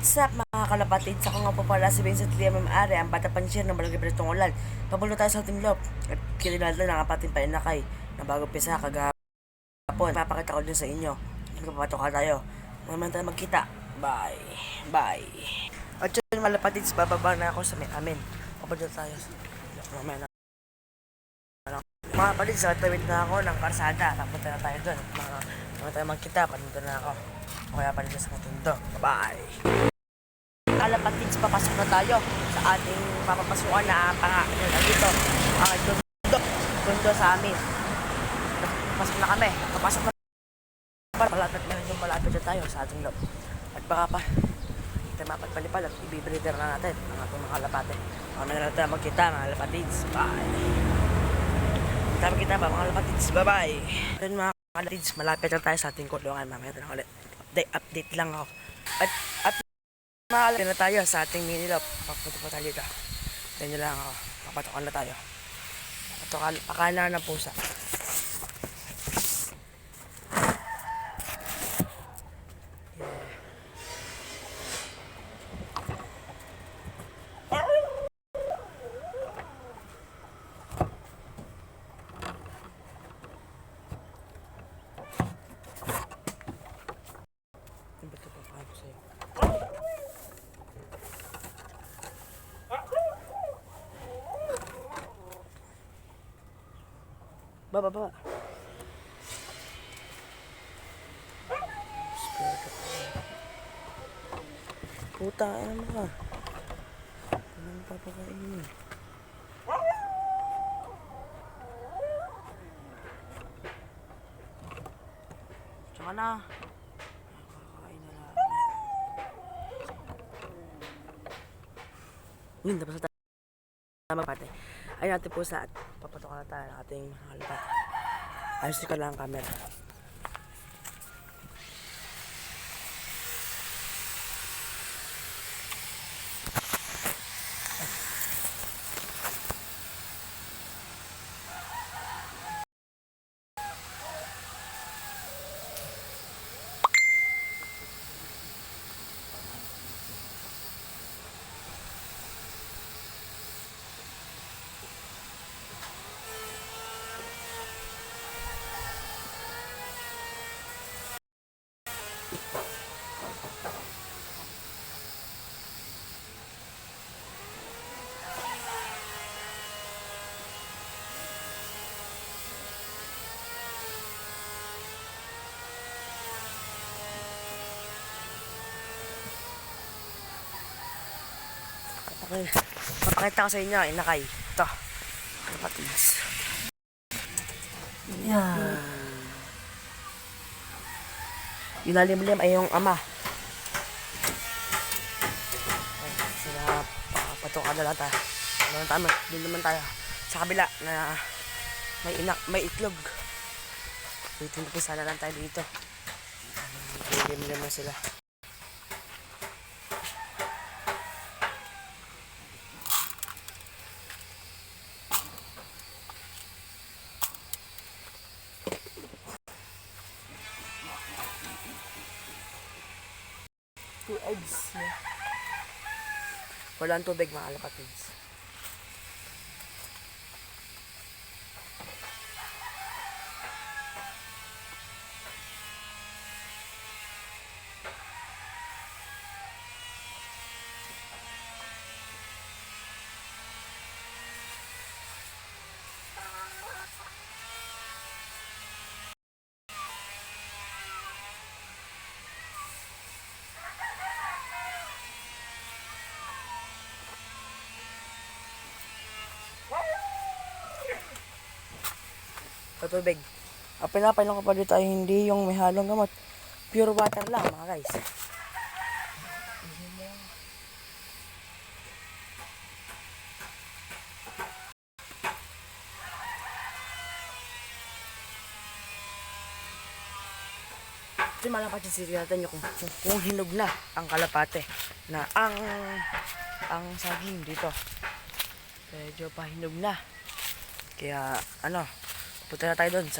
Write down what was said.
What's up mga kalapatid? Ako nga po pala si Vincent Liam Are, ang bata pansyir ng Barangay Bretong Ulan. Pabulo tayo sa ating loob at kinilala ng apating painakay na bago pisa kagahapon. Papakita ko din sa inyo. Magpapatok ka tayo. Ngayon tayo magkita. Bye. Bye. At yun mga kalapatid, bababa na ako sa may amin. Pabulo tayo. Mamaya na. Mga kapatid, sa tawid na ako ng karsada. Napunta na tayo doon. Mga tayo magkita. Panundo na ako. Kaya pa dito sa katundo. Bye! Kalapatids, papasok na tayo sa ating papapasukan na dito. Tundo sa amin. Pasok na kami. Papasok na. Malapit na tayo sa ating loob. At baka pa, tayo mapagpalipal at ibibreeder na natin ang ating mga kalapate. Mamaya na tayo magkita mga kalapatids. Bye! Kita magkita pa mga kalapatids. Bye-bye! Then mga kalapatids, malapit na tayo sa ating kulungan. Mamaya na ulit. Update lang ako. At makalapit na tayo sa ating mini lop. Papunta po tayo dito. Tignan nyo lang ako. Papatokan na tayo. Akala na pusa. Baba. Puta, ano ka? Anong papakainin? Tsaka na. Kakain na lang. Yun, tapos na tama pati. Ay natin po sa papatokan na tayo ng ating halapat. Ayos ka lang ang camera. Okay. Papakita ko sa inyo, inakay. Ito. Kapatids. Yan. Yung lalim-lim ay yung ama. Sila, papatokan na lang tayo. Doon naman tayo. Sa kabila na may itlog. Dito na po sana lang tayo dito. Lalim-lim na sila. Two eggs niya. Walang tubig mga kalapatids. Tubig. Pinapailan ko pa dito ay hindi yung may halong gamot. Pure water lang mga guys. Ito malapat yung siri natin yung kung hinog na ang kalapate. Na ang saging dito. Medyo pahinog na. Kaya punta na tayo doon.